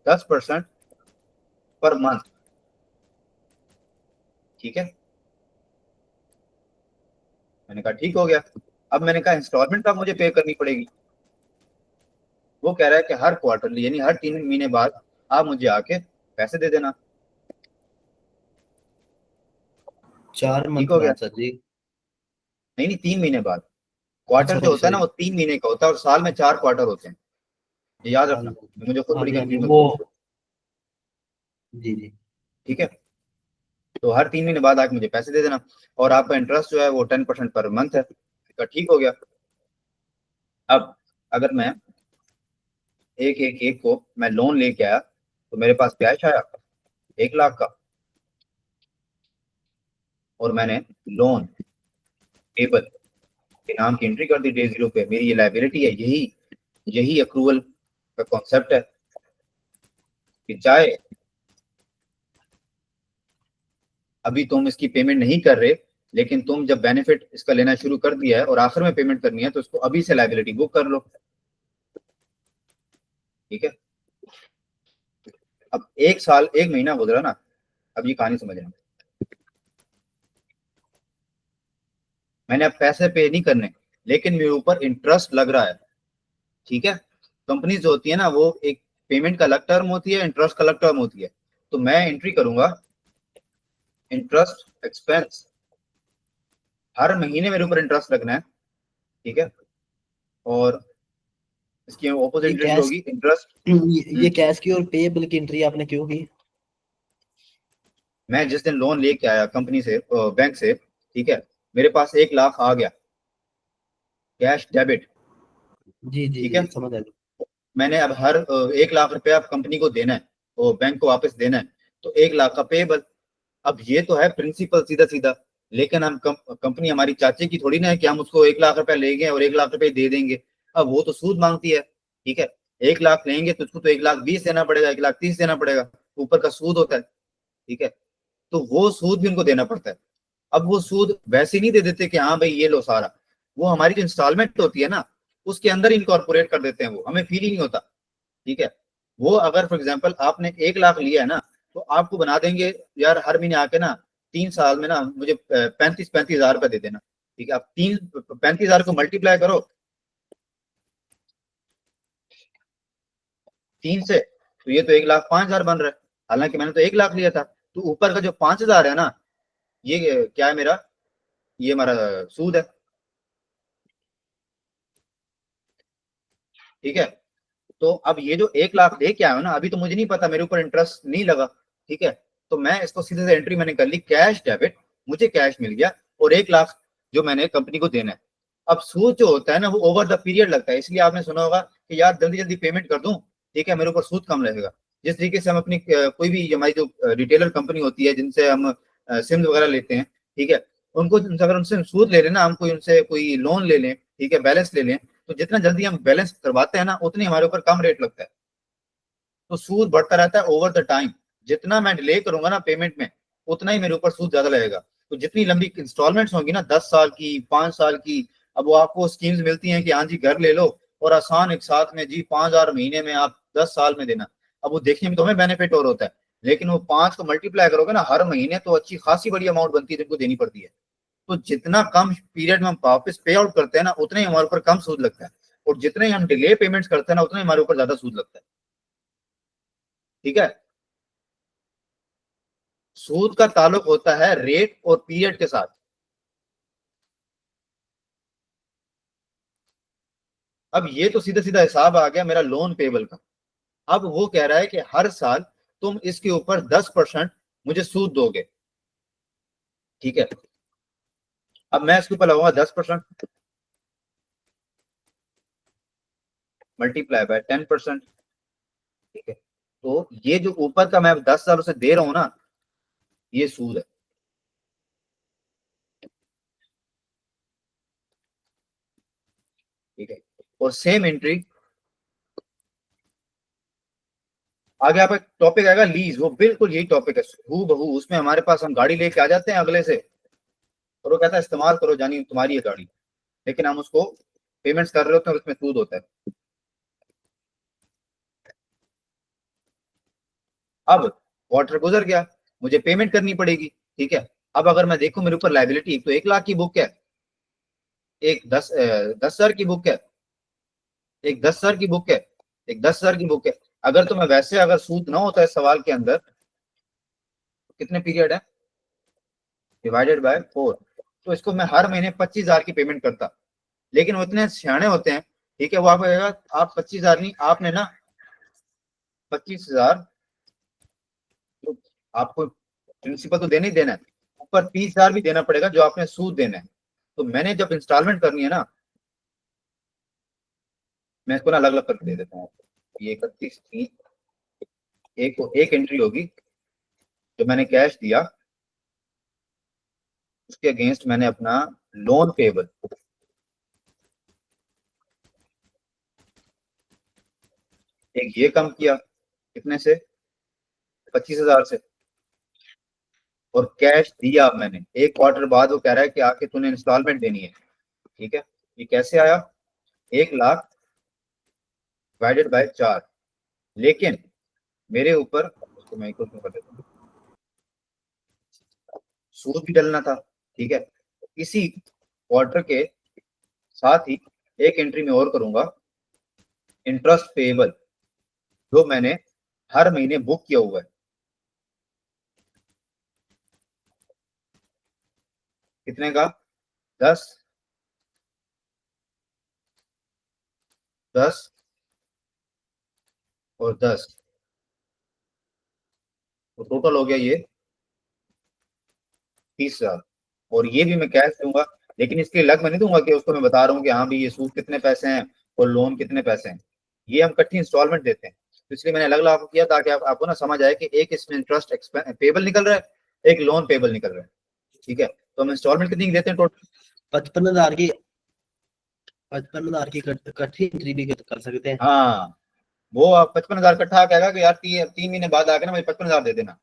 10% पर मंथ, ठीक है। मैंने कहा ठीक हो गया, अब मैंने कहा इंस्टॉलमेंट आप मुझे पे करनी पड़ेगी। वो कह रहा है कि हर क्वार्टरली यानी हर 3 महीने बाद आप मुझे आके पैसे दे देना। 4 ठीक मंथ हो गया? बाद सर जी। नहीं नहीं, 3 महीने बाद। अच्छा क्वार्टर जो सॉरी होता है ना सॉरी। वो 3 महीने का होता है, और साल में 4 क्वार्टर होते हैं, ये याद हाँ रखना, मुझे खुद बड़ी जी हाँ जी कंफ्यूजन वो। होती है। जी जी। ठीक है, तो हर 3 महीने बाद आके मुझे पैसे दे देना, और आपका इंटरेस्ट जो है वो 10% पर मंथ है। तो ठीक हो गया। अब अगर मैं एक को मैं लोन लेके आया, तो मेरे पास कैश आया 1 लाख का, और मैंने लोन टेबल के नाम की एंट्री कर दी डे 0 पे, मेरी ये लाइबिलिटी है। यही यही अक्रूवल का कॉन्सेप्ट है कि चाहे अभी तुम इसकी पेमेंट नहीं कर रहे, लेकिन तुम जब बेनिफिट इसका लेना शुरू कर दिया है और आखिर में पेमेंट करनी है, तो इसको अभी से लाइबिलिटी बुक कर लो। ठीक है, अब 1 साल 1 महीना गुजरा ना, अब ये कहानी समझ रहे हैं। मैंने अब पैसे पे नहीं करने, लेकिन मेरे ऊपर इंटरेस्ट लग रहा है। ठीक है, कंपनी जो होती है ना, वो एक पेमेंट का अलग टर्म होती है, इंटरेस्ट का अलग टर्म होती है। तो मैं एंट्री करूंगा इंटरेस्ट एक्सपेंस, हर महीने मेरे ऊपर इंटरेस्ट लगना है। ठीक है, और इसकी ये ऑपोजिट एंट्री कैश होगी इंटरेस्ट। ये कैश की और पेएबल की एंट्री आपने क्यों की? मैं जिस दिन लोन लेके आया कंपनी से, बैंक से, ठीक है, मेरे पास 1 लाख आ गया कैश डेबिट। जी जी ठीक जी है, समझ आ गया। मैंने अब हर 1 लाख रुपया अब कंपनी को देना है, वो बैंक को वापस देना है, तो 1 लाख का पेबल। अब ये तो है प्रिंसिपल सीधा सीधा, लेकिन हम कंपनी हमारी चाचे की थोड़ी ना है कि हम उसको 1 लाख रुपया ले गए और 1 लाख रुपए दे देंगे। अब वो तो सूद मांगती है। ठीक है, 1 लाख लेंगे तो उसको तो 1,20,000 देना पड़ेगा, 1,30,000 देना पड़ेगा, ऊपर का सूद होता है। ठीक है, तो वो सूद भी उनको देना पड़ता है। अब वो सूद वैसे नहीं दे देते कि हाँ भाई ये लो सारा, वो हमारी जो इंस्टॉलमेंट होती है ना, उसके अंदर इनकॉर्पोरेट कर देते हैं, वो हमें फील ही नहीं होता। ठीक है, वो अगर फॉर एग्जाम्पल आपने 1 लाख लिया है ना, तो आपको बना देंगे यार हर महीने आके ना 3 साल में ना मुझे 35,000 रुपए दे देना। ठीक है, अब 35,000 को मल्टीप्लाई करो 3 से, तो ये तो 1,05,000 बन रहा है, हालांकि मैंने तो 1 लाख लिया था। तो ऊपर का जो 5,000 है ना, ये क्या है मेरा, ये हमारा सूद है। ठीक है, तो अब ये जो 1 लाख दे के आया हो ना, अभी तो मुझे नहीं पता, मेरे ऊपर इंटरेस्ट नहीं लगा। ठीक है, तो मैं इसको सीधे से एंट्री मैंने कर ली कैश डेबिट, मुझे कैश मिल गया, और 1 लाख जो मैंने कंपनी को देना है। अब सूद जो होता है ना वो ओवर द पीरियड लगता है, इसलिए आपने सुना होगा कि यार जल्दी जल्दी पेमेंट कर दूं, ठीक है, मेरे ऊपर सूद कम रहेगा। जिस तरीके से हम अपनी कोई भी हमारी जो रिटेलर कंपनी होती है जिनसे हम सिम वगैरह लेते हैं, ठीक है, उनको अगर उनसे सूद ले लें ना, हम कोई उनसे कोई लोन ले लें, ठीक है, बैलेंस ले लें, तो जितना जल्दी हम बैलेंस करवाते हैं ना, उतनी हमारे ऊपर कम रेट लगता है। तो सूद बढ़ता रहता है ओवर द टाइम, जितना मैं डिले करूंगा ना पेमेंट में, उतना ही मेरे ऊपर सूद ज्यादा लगेगा। तो जितनी लंबी इंस्टॉलमेंट्स होंगी ना, 10 साल की, 5 साल की, अब वो आपको स्कीम्स मिलती हैं कि हाँ जी घर ले लो और आसान एक साथ में जी 5,000 महीने में आप 10 साल में देना। अब वो देखने में तो हमें बेनिफिट और होता है, लेकिन वो 5 को मल्टीप्लाई करोगे ना हर महीने, तो अच्छी खासी बड़ी अमाउंट बनती है जिनको देनी पड़ती है। तो जितना कम पीरियड में हम वापस पे आउट करते हैं ना, उतना ही हमारे ऊपर कम सूद लगता है, और जितने ही हम डिले पेमेंट्स करते हैं ना, उतना ही हमारे ऊपर ज्यादा सूद लगता है। ठीक है, सूद का ताल्लुक होता है रेट और पीरियड के साथ। अब ये तो सीधा सीधा हिसाब आ गया मेरा लोन पेबल का। अब वो कह रहा है कि हर साल तुम इसके ऊपर 10% मुझे सूद दोगे। ठीक है, अब मैं इसके ऊपर लगाऊंगा 10%, मल्टीप्लाई बाय 10%। ठीक है, तो ये जो ऊपर का मैं 10 सालों से दे रहा हूं ना, ये सूद है। ठीक है, और सेम एंट्री आगे आप एक टॉपिक आएगा लीज, वो बिल्कुल यही टॉपिक है हू बहू, उसमें हमारे पास हम गाड़ी लेके आ जाते हैं अगले से, और वो कहता है इस्तेमाल करो जानी तुम्हारी है गाड़ी, लेकिन हम उसको पेमेंट्स कर रहे होते हैं और उसमें सूद होता है। अब क्वार्टर गुजर गया, मुझे पेमेंट करनी पड़ेगी। ठीक है, अब अगर मैं देखूं मेरे ऊपर लाइबिलिटी, एक तो 1 लाख की बुक है, एक 10,000 की बुक है, एक 10,000 की बुक है, एक 10,000 की बुक है। अगर तुम्हें वैसे अगर सूद ना होता है सवाल के अंदर, कितने पीरियड है डिवाइडेड बाय 4, तो इसको मैं हर महीने 25,000 की पेमेंट करता। लेकिन वो इतने सियाने होते हैं, ठीक है, वो आपको कहेगा आप 25,000 नहीं, आपने ना 25,000, तो आपको प्रिंसिपल तो देना ही देना है, ऊपर 30,000 भी देना पड़ेगा जो आपने सूद देना है। तो मैंने जब इंस्टॉलमेंट करनी है ना, मैं इसको ना अलग अलग करके दे देता हूँ आपको। ये 31/3, एक एंट्री होगी जो मैंने कैश दिया, उसके अगेंस्ट मैंने अपना लोन पेबल, एक ये कम किया, कितने से, 25,000 से, और कैश दिया मैंने एक क्वार्टर बाद। वो कह रहा है कि आके तूने इंस्टॉलमेंट देनी है, ठीक है। ये कैसे आया, 1,00,000 डिवाइडेड बाय 4। लेकिन मेरे ऊपर, उसको मैं कर देता हूँ, सूद भी डलना था, ठीक है। इसी क्वार्टर के साथ ही एक एंट्री में और करूंगा, इंटरेस्ट पेएबल, जो मैंने हर महीने बुक किया हुआ है। कितने का, 10, 10 और 10, तो टोटल हो गया ये 30,000। और ये भी मैं कैश दूंगा, लेकिन इसके लिए लग मैं नहीं दूंगा कि उसको मैं बता रहा हूँ कि हाँ भी ये सूद कितने पैसे हैं और लोन कितने पैसे हैं। ये हम इकट्ठी इंस्टॉलमेंट देते हैं, तो इसलिए मैंने अलग अलग आपको किया ताकि आपको ना समझ आए कि एक इसमें इंटरेस्ट पेबल निकल रहा है, एक लोन पेबल निकल रहा है, ठीक है। तो हम इंस्टॉलमेंट कितनी की देते हैं टोटल, 55,000 की, 55,000 की इकट्ठी एंट्री भी कर सकते हैं। हाँ, वो आप 55,000 इकट्ठा कहेगा कि यार 3 महीने बाद आके ना मुझे 55,000 दे देना।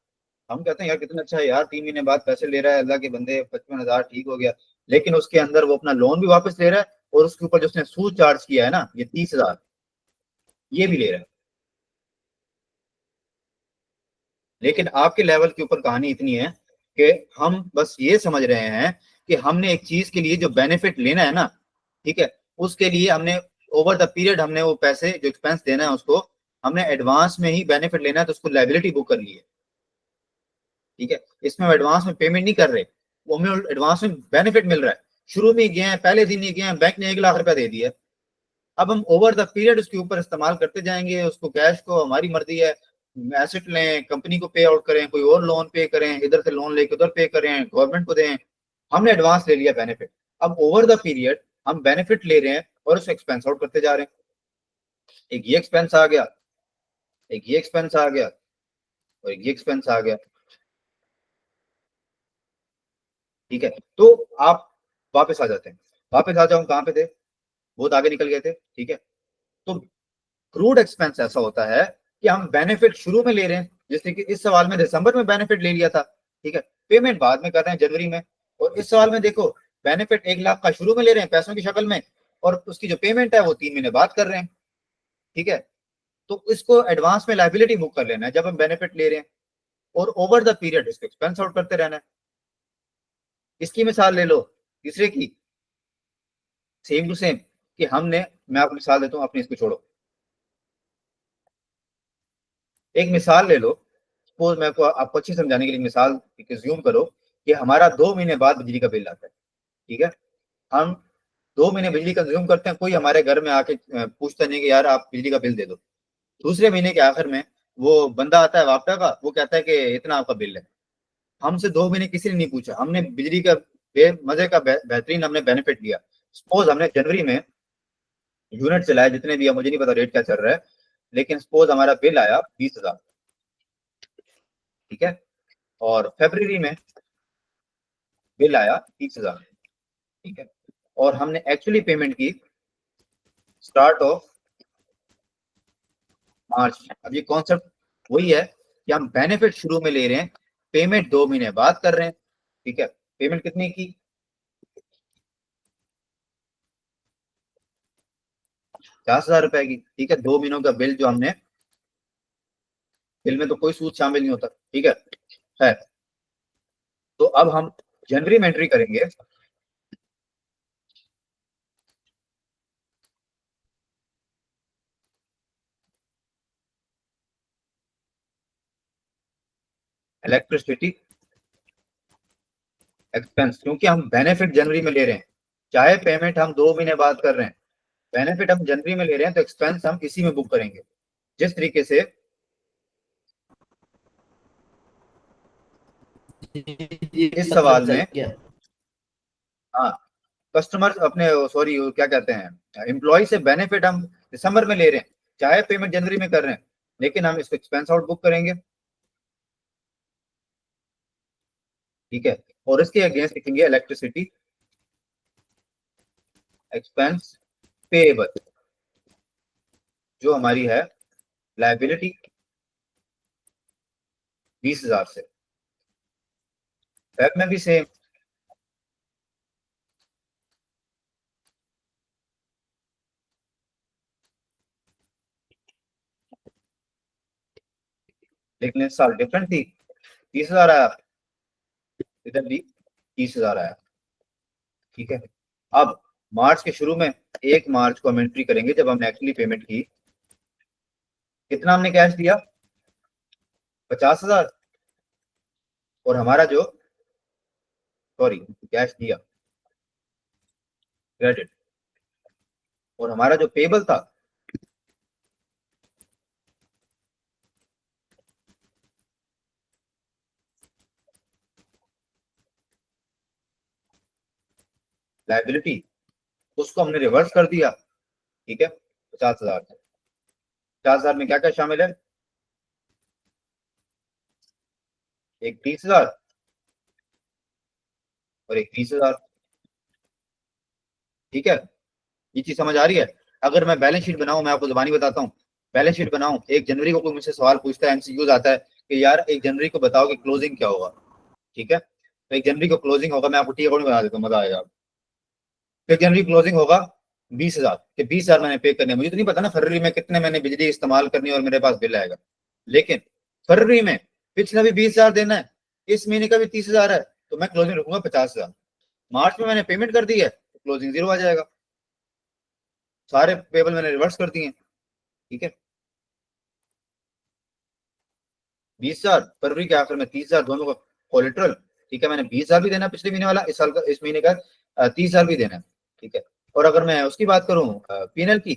हम कहते हैं यार कितना अच्छा है यार, 3 महीने बाद पैसे ले रहा है अल्लाह के बंदे, 55,000 ठीक हो गया। लेकिन उसके अंदर वो अपना लोन भी वापस ले रहा है, और उसके ऊपर जो उसने सूद चार्ज किया है ना, ये 30,000, ये भी ले रहा है। लेकिन आपके लेवल के ऊपर कहानी इतनी है कि हम बस ये समझ रहे हैं कि हमने एक चीज के लिए जो बेनिफिट लेना है ना, ठीक है, उसके लिए हमने ओवर द पीरियड हमने वो पैसे जो एक्सपेंस देना है उसको हमने एडवांस में ही बेनिफिट लेना है, तो उसको लायबिलिटी बुक कर ली है, ठीक है। इसमें हम एडवांस में पेमेंट नहीं कर रहे, वो हमें एडवांस में बेनिफिट मिल रहा है। शुरू में गए हैं, पहले दिन ही गए हैं, बैंक ने 1,00,000 रुपया दे दिया, अब हम ओवर द पीरियड उसके ऊपर इस्तेमाल करते जाएंगे उसको, कैश को, हमारी मर्जी है, एसेट लें, कंपनी को पे आउट करें, कोई और लोन पे करें, इधर से लोन लेके उधर पे करें, गवर्नमेंट को दें। हमने एडवांस ले लिया बेनिफिट, अब ओवर द पीरियड हम बेनिफिट ले रहे हैं और उसको एक्सपेंस आउट करते जा रहे हैं। एक ये एक्सपेंस आ गया, एक ये एक्सपेंस आ गया, और एक ये एक्सपेंस आ गया, ठीक है। तो आप वापस आ जाते हैं, वापस आ जाओ, कहां पे थे, बहुत आगे निकल गए थे, ठीक है। तो क्रूड एक्सपेंस ऐसा होता है कि हम बेनिफिट शुरू में ले रहे हैं, जैसे कि इस सवाल में दिसंबर में बेनिफिट ले लिया था, ठीक है, पेमेंट बाद में कर रहे हैं जनवरी में। और इस सवाल में देखो, बेनिफिट 1,00,000 का शुरू में ले रहे हैं पैसों की शक्ल में, और उसकी जो पेमेंट है वो 3 महीने बाद कर रहे हैं, ठीक है। तो इसको एडवांस में लाइबिलिटी बुक कर लेना है जब हम बेनिफिट ले रहे हैं, और ओवर द पीरियड इसको एक्सपेंस आउट करते रहना है। इसकी मिसाल ले लो तीसरे की, सेम टू सेम, कि हमने, मैं आपको मिसाल देता हूँ अपनी, इसको छोड़ो, एक मिसाल ले लो, सपोज मैं आपको अच्छी समझाने के लिए मिसाल ज्यूम करो कि हमारा 2 महीने बाद बिजली का बिल आता है, ठीक है। हम 2 महीने बिजली कंज्यूम करते हैं, कोई हमारे घर में आके पूछता नहीं कि यार आप बिजली का बिल दे दो। दूसरे महीने के आखिर में वो बंदा आता है वापटा का, वो कहता है कि इतना आपका बिल है। हमसे 2 महीने किसी ने नहीं पूछा, हमने बिजली का मजे का बेहतरीन हमने बेनिफिट लिया। सपोज हमने जनवरी में यूनिट चलाया जितने भी है, मुझे नहीं पता रेट क्या चल रहा है, लेकिन सपोज हमारा बिल आया 20,000, ठीक है। और फरवरी में बिल आया 30,000, ठीक है। और हमने एक्चुअली पेमेंट की स्टार्ट ऑफ मार्च। अब ये कॉन्सेप्ट वही है कि हम बेनिफिट शुरू में ले रहे हैं, पेमेंट 2 महीने बाद कर रहे हैं, ठीक है। पेमेंट कितनी की, 50,000 रुपए की, ठीक है। 2 महीनों का बिल जो हमने, बिल में तो कोई सूद शामिल नहीं होता, ठीक है। तो अब हम जनवरी में एंट्री करेंगे, इलेक्ट्रिसिटी एक्सपेंस, क्योंकि हम बेनिफिट जनवरी में ले रहे हैं, चाहे पेमेंट हम 2 महीने बाद कर रहे हैं, बेनिफिट हम जनवरी में ले रहे हैं, तो एक्सपेंस हम इसी में बुक करेंगे। जिस तरीके से इस सवाल में, हाँ, कस्टमर अपने, सॉरी क्या कहते हैं, एम्प्लॉय से बेनिफिट हम दिसंबर में ले रहे हैं, चाहे पेमेंट जनवरी में कर रहे हैं, लेकिन हम इसको एक्सपेंस आउट बुक करेंगे, ठीक है। और इसके अगेंस्ट लिखेंगे इलेक्ट्रिसिटी एक्सपेंस पेएबल, जो हमारी है लायबिलिटी 20,000 से। वेब में भी सेम, लेकिन इस साल डिफरेंट थी, 30,000 आया, इधर भी 30,000 आया, ठीक है। अब मार्च के शुरू में 1 मार्च को हम एंट्री करेंगे, जब हमने एक्चुअली पेमेंट की, कितना हमने कैश दिया, 50,000, और हमारा जो, सॉरी कैश दिया क्रेडिट, और हमारा जो पेबल था लायबिलिटी, उसको हमने रिवर्स कर दिया, ठीक है। 50,000, 50,000 में क्या क्या शामिल है, एक 30,000 और एक 20,000, ठीक है। ये चीज समझ आ रही है। अगर मैं बैलेंस शीट बनाऊं, मैं आपको जुबानी बताता हूँ, बैलेंस शीट बनाऊं 1 जनवरी को कोई मुझसे सवाल पूछता है, एमसीक्यूज आता है कि यार 1 जनवरी को बताओ कि क्लोजिंग क्या होगा, ठीक है। तो 1 जनवरी को क्लोजिंग होगा, मैं आपको टी अकाउंट बना देता हूँ, मजा आएगा। 1 जनवरी क्लोजिंग होगा 20,000 कि 20,000 मैंने पे करने, मुझे तो नहीं पता ना फरवरी में कितने मैंने बिजली इस्तेमाल करनी है और मेरे पास बिल आएगा, लेकिन फरवरी में पिछला भी 20,000 देना है, इस महीने का भी 30,000 है, तो मैं क्लोजिंग रखूंगा 50,000। मार्च में मैंने पेमेंट कर दी है, तो क्लोजिंग 0 आ जाएगा, सारे पेबल मैंने रिवर्स कर दिए, ठीक है। 20,000 फरवरी के आखिर में, 30,000 दोनों का कोलेट्रल, ठीक है। मैंने 20,000 भी देना पिछले महीने वाला, इस साल का, इस महीने का 30,000 भी देना है, ठीक है। और अगर मैं उसकी बात करूं पीएनएल की,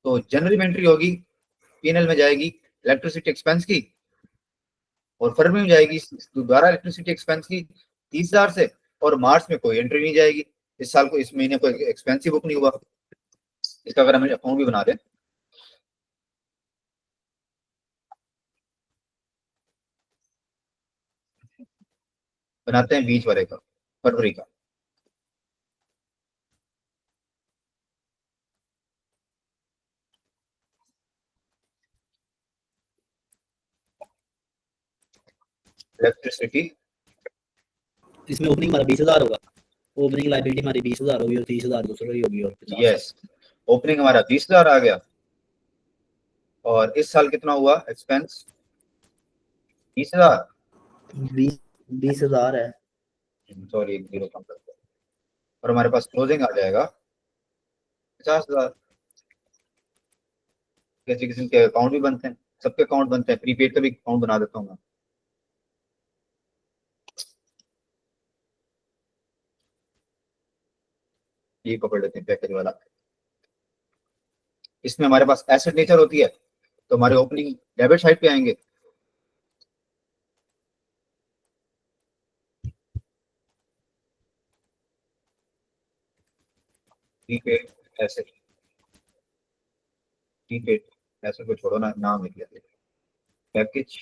तो जनवरी में एंट्री होगी, पीएनएल में जाएगी इलेक्ट्रिसिटी एक्सपेंस की, और फरवरी में जाएगी दोबारा इलेक्ट्रिसिटी एक्सपेंस की 30,000 से, और मार्च में कोई एंट्री नहीं जाएगी, इस साल को, इस महीने को एक्सपेंस ही बुक नहीं हुआ। इसका अगर हम अकाउंट भी बना दें, बनाते हैं बीच वाले का, फरवरी का, इलेक्ट्रिसिटी, इसमें ओपनिंग हमारा 20,000 होगा, ओपनिंग लायबिलिटी हमारी 20,000 होगी और 30,000 दूसरा ही होगी, और 50,000। यस, ओपनिंग हमारा 20,000 आ गया, और इस साल कितना हुआ एक्सपेंस, 30,000, 20,000 है। सॉरी 1 जीरो कम करते हैं, और हमारे पास क्लोजिंग आ जाएगा 50,000। किसी किसी के अकाउंट भी बनते हैं, सबके अकाउंट बनते हैं, प्रीपेड का भी अकाउंट बना देता हूँ मैं, ये पकड़ लेते हैं पैकेज वाला। इसमें हमारे पास एसेट नेचर होती है, तो हमारे ओपनिंग डेबिट साइड पे आएंगे, प्रीपेड एसेट, प्रीपेड एसेट को छोड़ो ना, नाम लिख लेते हैं पैकेज,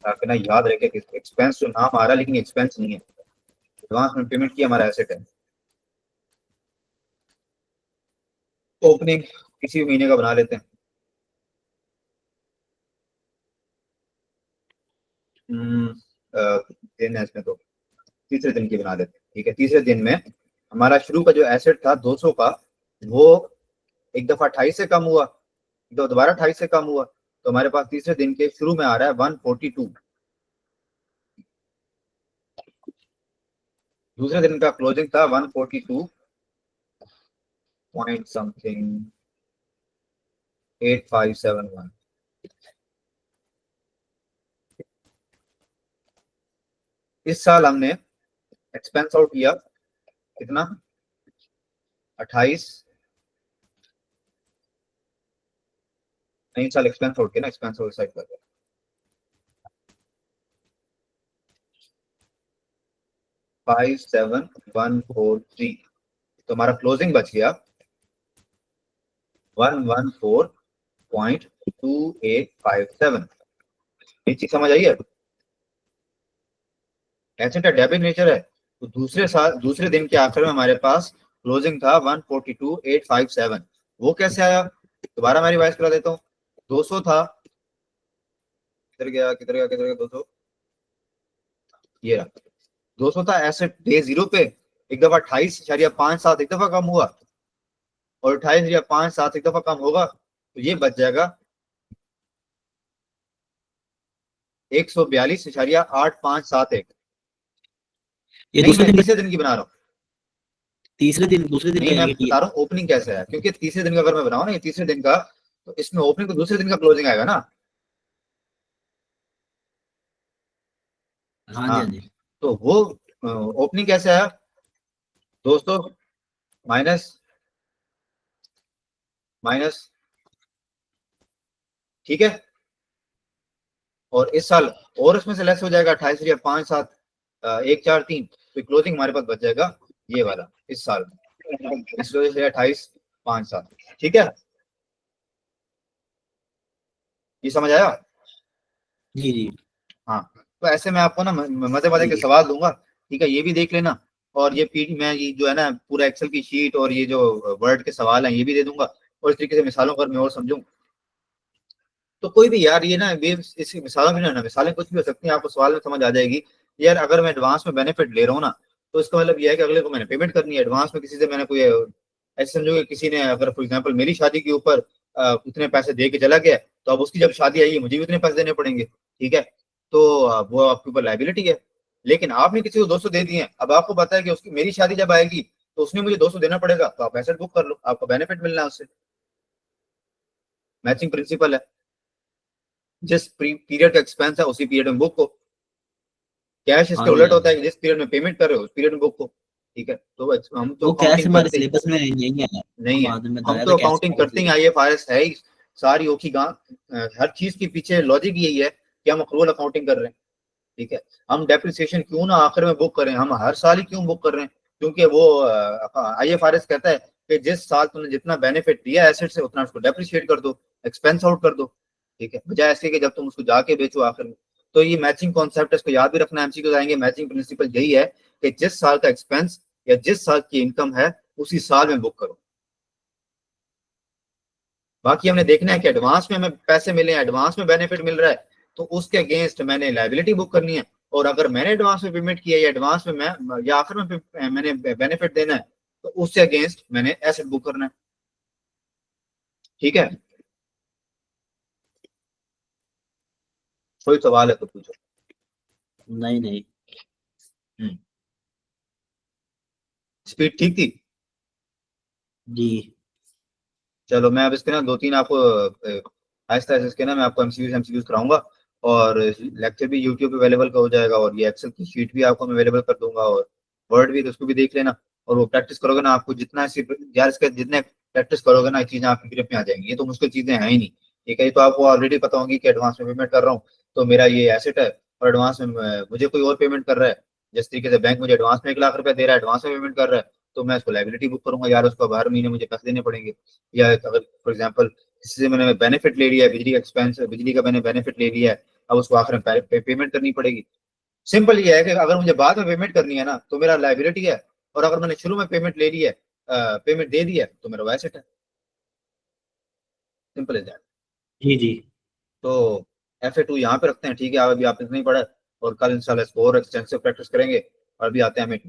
ताकि ना याद रखे कि एक्सपेंस जो नाम आ रहा है लेकिन एक्सपेंस नहीं है, एडवांस में पेमेंट की हमारा एसेट है। ओपनिंग किसी भी महीने का बना लेते हैं, दिन है इसमें, तो तीसरे दिन की बना लेते हैं, ठीक है। तीसरे दिन में हमारा शुरू का जो एसेट था 200 का, वो एक दफा 28 से कम हुआ, तो दोबारा 28 से कम हुआ, तो हमारे पास तीसरे दिन के शुरू में आ रहा है 142, दूसरे दिन का क्लोजिंग था 142 पॉइंट समथिंग 8571, इस साल हमने एक्सपेंस आउट किया कितना 28, नहीं साल एक्सपेंस आउट किया ना, एक्सपेंस आउट साइड पर 57143, तो हमारा क्लोजिंग बच गया 114.2857। ये चीज समझ आई है? एसेट का डेबिट नेचर है, तो दूसरे दिन के आखिर में हमारे पास क्लोजिंग था 142,857। वो कैसे आया, दोबारा मैं रिवाइज करा देता हूँ। 200 था, किधर गया 200, ये रहा 200 था एसेट डे 0 पे, एक दफा 28.57 एक दफा कम हुआ, और 28.57 एक दफा कम होगा, तो ये बच जाएगा 142.857। ये नहीं, दूसरे मैं दिन तीसरे दिन की बना रहा हूँ, दूसरे दिन नहीं का मैं ये बता रहा हूँ ओपनिंग कैसे है, क्योंकि तीसरे दिन का अगर मैं बनाऊँ ना, ये तीसरे दिन का, तो इसमें ओपनिंग तो दूसरे दिन का क्लोजिंग आएगा ना। हाँ जी, हाँ, हाँ जी। तो वो ओपनिंग कैसे आया, 200 माइनस माइनस, ठीक है, और इस साल और उसमें से लेस हो जाएगा 28,57143, तो क्लोजिंग हमारे पास बच जाएगा ये वाला इस साल में, इस वजह से 28,507। ठीक है, ये समझ आया? जी जी हाँ, तो ऐसे मैं आपको ना मजे मजे के जी। सवाल दूंगा, ठीक है, ये भी देख लेना, और ये पी मैं ये जो है ना पूरा एक्सेल की शीट और ये जो वर्ड के सवाल हैं ये भी दे दूंगा, और इस तरीके से मिसालों पर मैं और समझूं। तो कोई भी यार ये ना इसकी मिसालों में ना मिसालें कुछ भी हो सकती हैं, आपको सवाल में समझ आ जाएगी। यार अगर मैं एडवांस में बेनिफिट ले रहा हूँ ना, तो इसका मतलब ये है कि अगले को मैंने पेमेंट करनी है एडवांस में, किसी से मैंने कोई ऐसे समझो कि किसी ने अगर फॉर एग्जाम्पल मेरी शादी के ऊपर उतने पैसे दे के चला गया, तो अब उसकी जब शादी आई मुझे भी उतने पैसे देने पड़ेंगे, ठीक है, तो वो आपके ऊपर लाइबिलिटी है। लेकिन आपने किसी को 200 दे दिए, अब आपको पता है कि उसकी मेरी शादी जब आएगी तो उसने मुझे 200 देना पड़ेगा, तो आप एसेट बुक कर लो, आपको बेनिफिट मिलना है उससे। मैचिंग प्रिंसिपल है, जिस पीरियड का एक्सपेंस है उसी पीरियड में बुक हो। कैश इसके हाँ जी, उलट हाँ होता है जी। कि जिस पीरियड में पेमेंट कर रहे हो उस पीरियड में बुक हो, ठीक है, तो हम तो वो कैश अकाउंटिंग हमारे करते सिलेबस में नहीं है, नहीं है, बाद में हम बताया था तो कैश अकाउंटिंग हमारे करते हैं, सिलेबस। IFRS है ही सारी ओखी गांव, हर चीज के पीछे लॉजिक यही है कि हम अक्रूवल अकाउंटिंग कर रहे हैं, ठीक है। हम डेप्रिसिएशन क्यों ना आखिर में बुक करें, हम हर साल ही क्यों बुक कर रहे हैं, क्योंकि वो IFRS कहता है कि जिस साल तुमने जितना बेनिफिट दिया एसेट से उतना उसको डेप्रिशिएट कर दो, एक्सपेंस आउट कर दो, ठीक है, बजाय ऐसे कि जब तुम उसको जाके बेचो आखिर में। तो ये मैचिंग कॉन्सेप्ट है, इसको याद भी रखना, एमसीक्यू आएंगे। मैचिंग प्रिंसिपल यही है कि जिस साल का एक्सपेंस या जिस साल की इनकम है उसी साल में बुक करो। बाकी हमने देखना है कि एडवांस में हमें पैसे मिले हैं, एडवांस में बेनिफिट मिल रहा है, तो उसके अगेंस्ट मैंने लायबिलिटी बुक करनी है, और अगर मैंने एडवांस में पेमेंट किया या एडवांस में मैं या आखिर में मैंने बेनिफिट देना है, तो उससे अगेंस्ट मैंने एसेट बुक करना है, ठीक है। कोई सवाल है तो पूछो। नहीं नहीं। स्पीड ठीक थी? जी चलो मैं अब इसके ना दो तीन आपको आहिस्ता आहिस्ता इसके ना मैं आपको एमसीक्यूज कराऊंगा, और लेक्चर भी यूट्यूब पे अवेलेबल का हो जाएगा, और ये एक्सेल की शीट भी आपको मैं अवेलेबल कर दूंगा, और वर्ड भी, तो उसको भी देख लेना। और वो प्रैक्टिस करोगे ना, आपको जितना यार इसके जितने प्रैक्टिस करोगे ना, ये चीजें आपकी ग्रिप में आ जाएंगी, ये तो मुश्किल चीजें हैं ही नहीं। ठीक है, ये तो आपको ऑलरेडी पता होगी कि एडवांस में पेमेंट कर रहा हूँ तो मेरा ये एसेट है, और एडवांस में मुझे कोई और पेमेंट कर रहा है, जिस तरीके से बैंक मुझे एडवांस में 1 लाख रुपया दे रहा है, एडवांस में पेमेंट कर रहा है, तो मैं उसको लाइबिलिटी बुक करूंगा, यार उसको हर महीने मुझे पैसे देने पड़ेंगे। या अगर फॉर एग्जाम्पल किसी से मैंने बेनिफिट ले लिया है, बिजली का एक्सपेंस, बिजली का मैंने बेनिफिट ले लिया है, अब उसको आखिर में पेमेंट करनी पड़ेगी। सिंपल ये है कि अगर मुझे बाद में पेमेंट करनी है ना तो मेरा लाइबिलिटी है, और अगर मैंने शुरू में पेमेंट ले ली है, पेमेंट दे दी है, तो मेरा एसेट है। Simple is that. जी जी। तो FA2 यहाँ पे रखते हैं, ठीक है, अभी आप इतना ही पढ़ा है, और कल इंशाल्लाह इसको और एक्सटेंसिव प्रैक्टिस करेंगे, और अभी आते हैं हमें